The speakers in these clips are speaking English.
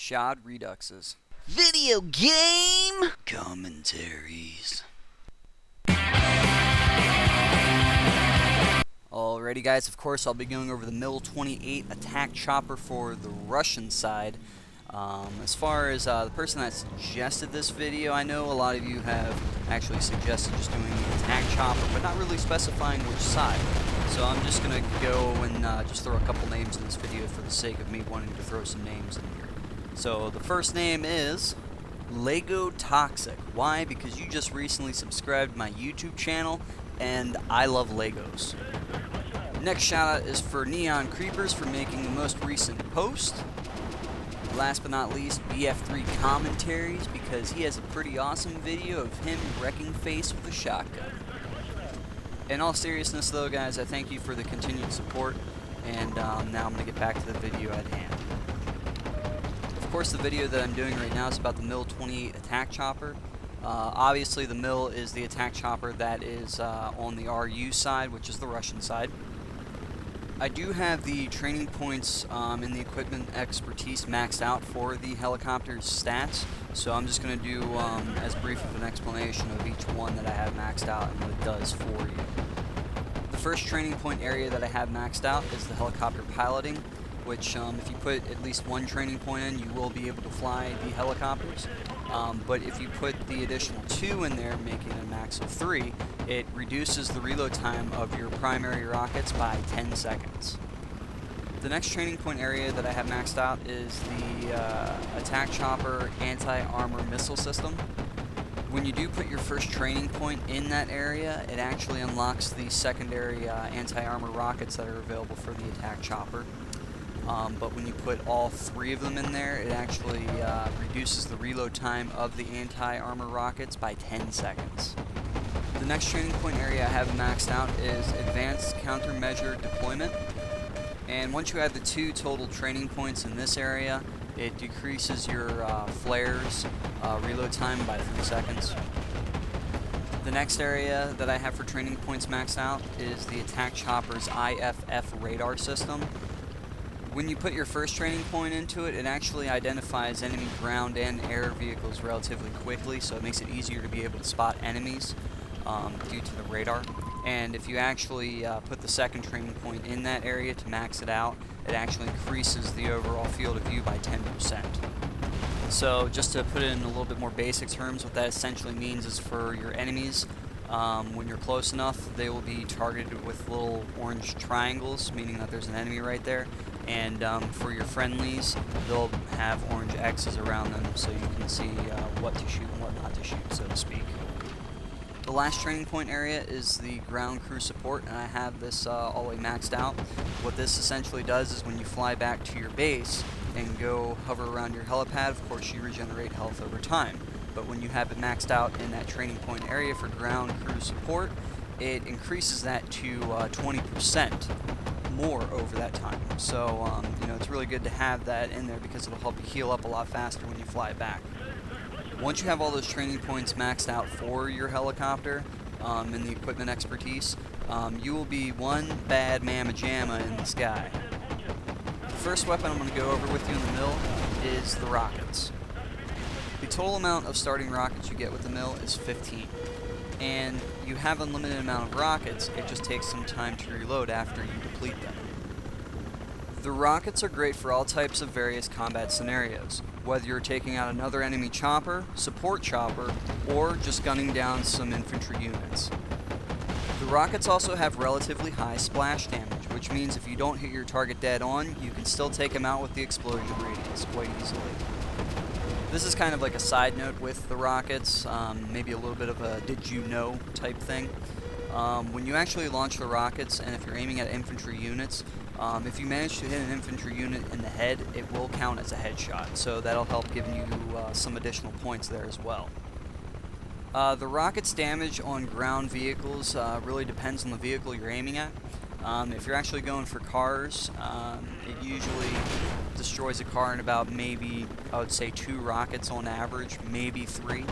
Shodredux's video game commentaries. Alrighty guys, of course I'll be going over the Mil-28 attack chopper for the Russian side. As far as the person that suggested this video, I know a lot of you have actually suggested just doing the attack chopper, but not really specifying which side. So I'm just going to go and just throw a couple names in this video for the sake of me wanting to throw some names in here. So the first name is Lego Toxic. Why? Because you just recently subscribed to my YouTube channel, and I love Legos. Next shout out is for Neon Creepers for making the most recent post. Last but not least, BF3 Commentaries, because he has a pretty awesome video of him wrecking face with a shotgun. In all seriousness though guys, I thank you for the continued support, and now I'm going to get back to the video at hand. Of course the video that I'm doing right now is about the Mil-28 attack chopper. Obviously the Mil is the attack chopper that is on the RU side, which is the Russian side. I do have the training points in the equipment expertise maxed out for the helicopter's stats, so I'm just going to do as brief of an explanation of each one that I have maxed out and what it does for you. The first training point area that I have maxed out is the helicopter piloting, which if you put at least one training point in, you will be able to fly the helicopters. But if you put the additional 2 in there, making a max of 3, it reduces the reload time of your primary rockets by 10 seconds. The next training point area that I have maxed out is the attack chopper anti-armor missile system. When you do put your first training point in that area, it actually unlocks the secondary anti-armor rockets that are available for the attack chopper. But when you put all 3 of them in there, it actually reduces the reload time of the anti-armor rockets by 10 seconds. The next training point area I have maxed out is advanced countermeasure deployment. And once you have the 2 total training points in this area, it decreases your flares reload time by 3 seconds. The next area that I have for training points maxed out is the attack chopper's IFF radar system. When you put your first training point into it, it actually identifies enemy ground and air vehicles relatively quickly, so it makes it easier to be able to spot enemies due to the radar. And if you actually put the second training point in that area to max it out, it actually increases the overall field of view by 10%. So just to put it in a little bit more basic terms, what that essentially means is for your enemies, when you're close enough, they will be targeted with little orange triangles, meaning that there's an enemy right there. And for your friendlies, they'll have orange X's around them so you can see what to shoot and what not to shoot, so to speak. The last training point area is the ground crew support, and I have this all the way maxed out. What this essentially does is when you fly back to your base and go hover around your helipad, of course you regenerate health over time. But when you have it maxed out in that training point area for ground crew support, it increases that to 20% more over that time. So you know, it's really good to have that in there because it'll help you heal up a lot faster when you fly back. Once you have all those training points maxed out for your helicopter in the equipment expertise, you will be one bad mamma jamma in the sky. The first weapon I'm going to go over with you in the Mil is the rockets. The total amount of starting rockets you get with the Mil is 15. And you have an unlimited amount of rockets, it just takes some time to reload after you deplete them. The rockets are great for all types of various combat scenarios, whether you're taking out another enemy chopper, support chopper, or just gunning down some infantry units. The rockets also have relatively high splash damage, which means if you don't hit your target dead on, you can still take them out with the explosion radius quite easily. This is kind of like a side note with the rockets, maybe a little bit of a did you know type thing. When you actually launch the rockets, and if you're aiming at infantry units, if you manage to hit an infantry unit in the head, it will count as a headshot, so that'll help giving you some additional points there as well. The rocket's damage on ground vehicles really depends on the vehicle you're aiming at. If you're actually going for cars, it usually destroys a car in about maybe, I would say 2 rockets on average, maybe 3,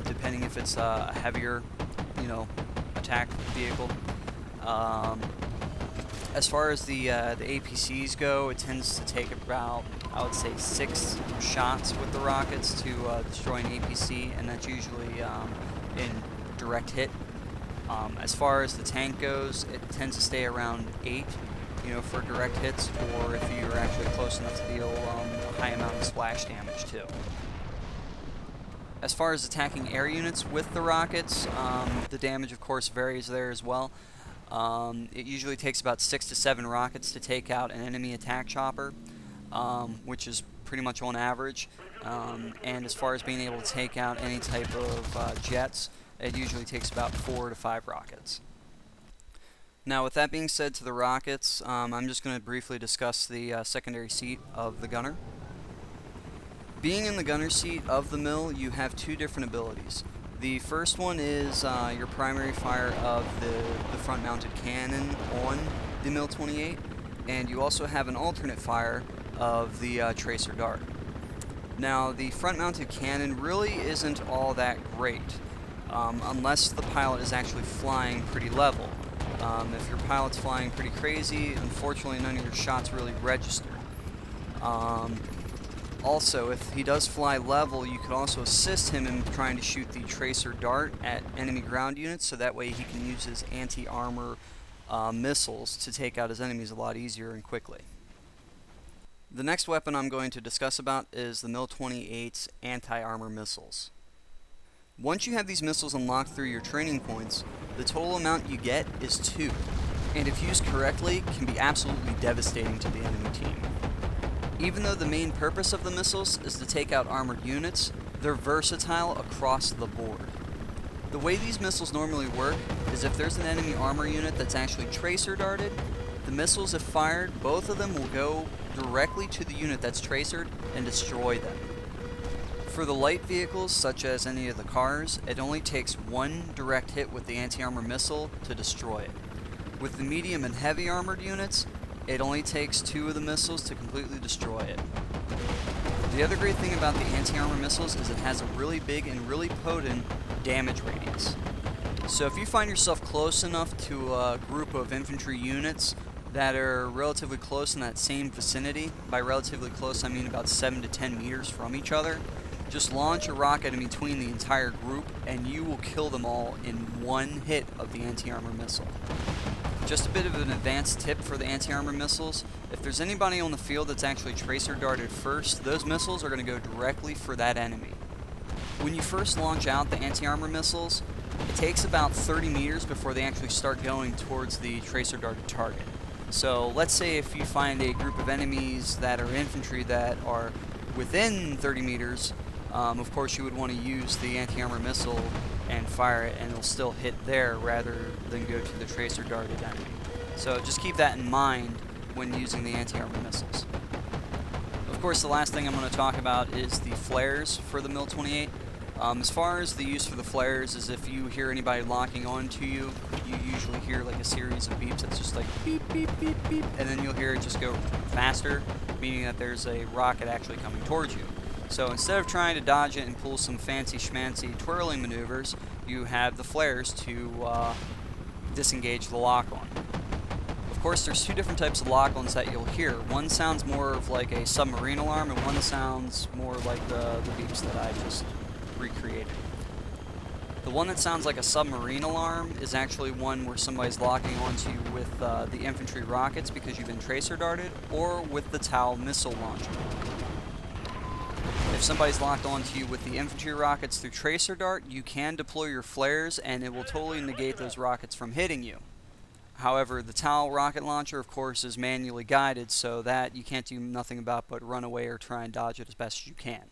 depending if it's a heavier, you know, attack vehicle. As far as the APCs go, it tends to take about I would say 6 shots with the rockets to destroy an APC, and that's usually in direct hit. As far as the tank goes, it tends to stay around 8, for direct hits, or if you're actually close enough to deal a high amount of splash damage too. As far as attacking air units with the rockets, the damage of course varies there as well. It usually takes about 6 to 7 rockets to take out an enemy attack chopper, which is pretty much on average. And as far as being able to take out any type of jets, it usually takes about 4 to 5 rockets. Now, with that being said to the rockets, I'm just going to briefly discuss the secondary seat of the gunner. Being in the gunner seat of the Mil, you have 2 different abilities. The first one is your primary fire of the front-mounted cannon on the Mil-28, and you also have an alternate fire of the tracer dart. Now, the front-mounted cannon really isn't all that great, unless the pilot is actually flying pretty level. If your pilot's flying pretty crazy, unfortunately none of your shots really register. Also, if he does fly level, you could also assist him in trying to shoot the tracer dart at enemy ground units, so that way he can use his anti-armor missiles to take out his enemies a lot easier and quickly. The next weapon I'm going to discuss about is the Mil-28's anti-armor missiles. Once you have these missiles unlocked through your training points, the total amount you get is 2, and if used correctly, can be absolutely devastating to the enemy team. Even though the main purpose of the missiles is to take out armored units, they're versatile across the board. The way these missiles normally work is if there's an enemy armor unit that's actually tracer darted, the missiles, if fired, both of them will go directly to the unit that's tracered and destroy them. For the light vehicles, such as any of the cars, it only takes 1 direct hit with the anti-armor missile to destroy it. With the medium and heavy armored units, it only takes 2 of the missiles to completely destroy it. The other great thing about the anti-armor missiles is it has a really big and really potent damage radius. So if you find yourself close enough to a group of infantry units that are relatively close in that same vicinity, by relatively close I mean about 7 to 10 meters from each other, just launch a rocket in between the entire group and you will kill them all in 1 hit of the anti-armor missile. Just a bit of an advanced tip for the anti-armor missiles: if there's anybody on the field that's actually tracer darted first, those missiles are going to go directly for that enemy. When you first launch out the anti-armor missiles, it takes about 30 meters before they actually start going towards the tracer darted target. So let's say if you find a group of enemies that are infantry that are within 30 meters, of course you would want to use the anti-armor missile and fire it, and it'll still hit there rather than go to the tracer darted enemy. So just keep that in mind when using the anti-armor missiles. Of course, the last thing I'm going to talk about is the flares for the Mil-28. As far as the use for the flares is if you hear anybody locking onto you, you usually hear like a series of beeps that's just like beep, beep, beep, beep, and then you'll hear it just go faster, meaning that there's a rocket actually coming towards you. So instead of trying to dodge it and pull some fancy schmancy twirling maneuvers, you have the flares to disengage the lock-on. Of course, there's 2 different types of lock-ons that you'll hear. One sounds more of like a submarine alarm, and one sounds more like the beeps that I just recreated. The one that sounds like a submarine alarm is actually one where somebody's locking onto you with the infantry rockets because you've been tracer darted, or with the TOW missile launcher. If somebody's locked onto you with the infantry rockets through tracer dart, you can deploy your flares and it will totally negate those rockets from hitting you. However, the TOW rocket launcher, of course, is manually guided, so that you can't do nothing about but run away or try and dodge it as best as you can.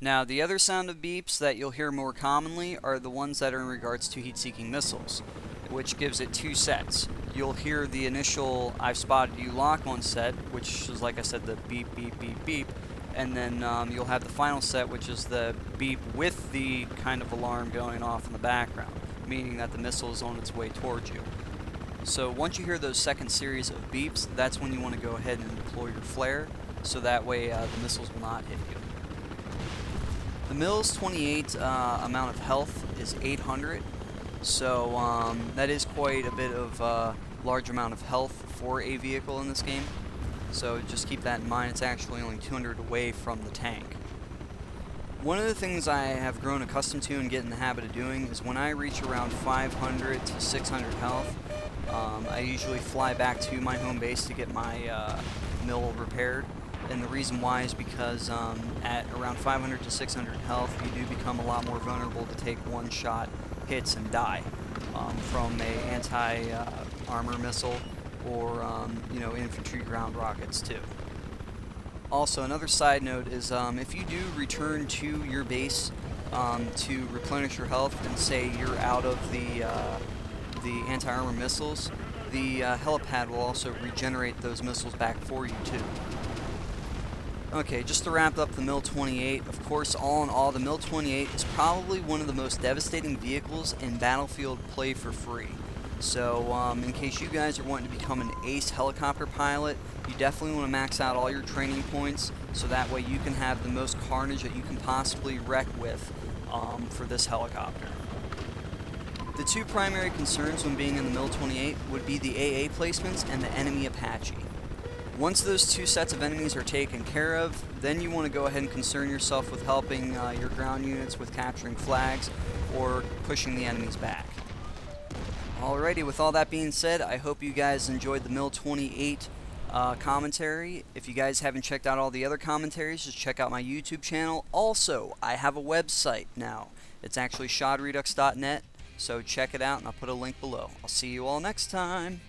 Now, the other sound of beeps that you'll hear more commonly are the ones that are in regards to heat-seeking missiles, which gives it 2 sets. You'll hear the initial "I've spotted you" lock-on set, which is, like I said, the beep, beep, beep, beep, and then you'll have the final set, which is the beep with the kind of alarm going off in the background, meaning that the missile is on its way towards you. So once you hear those second series of beeps, that's when you want to go ahead and deploy your flare, so that way the missiles will not hit you. The Mil-28 amount of health is 800, so that is quite a bit of large amount of health for a vehicle in this game. So just keep that in mind, it's actually only 200 away from the tank. One of the things I have grown accustomed to and get in the habit of doing is when I reach around 500 to 600 health, I usually fly back to my home base to get my mill repaired. And the reason why is because at around 500 to 600 health, you do become a lot more vulnerable to take one-shot hits and die from a anti-armor missile or infantry ground rockets too. Also, another side note is if you do return to your base to replenish your health and say you're out of the anti-armor missiles, the helipad will also regenerate those missiles back for you too. Okay, just to wrap up the Mil-28, of course, all in all, the Mil-28 is probably one of the most devastating vehicles in Battlefield Play4Free. So, in case you guys are wanting to become an ace helicopter pilot, you definitely want to max out all your training points, so that way you can have the most carnage that you can possibly wreck with for this helicopter. The two primary concerns when being in the Mil-28 would be the AA placements and the enemy Apache. Once those two sets of enemies are taken care of, then you want to go ahead and concern yourself with helping your ground units with capturing flags or pushing the enemies back. Alrighty, with all that being said, I hope you guys enjoyed the Mil-28 commentary. If you guys haven't checked out all the other commentaries, just check out my YouTube channel. Also, I have a website now. It's actually Shodredux.net, so check it out and I'll put a link below. I'll see you all next time.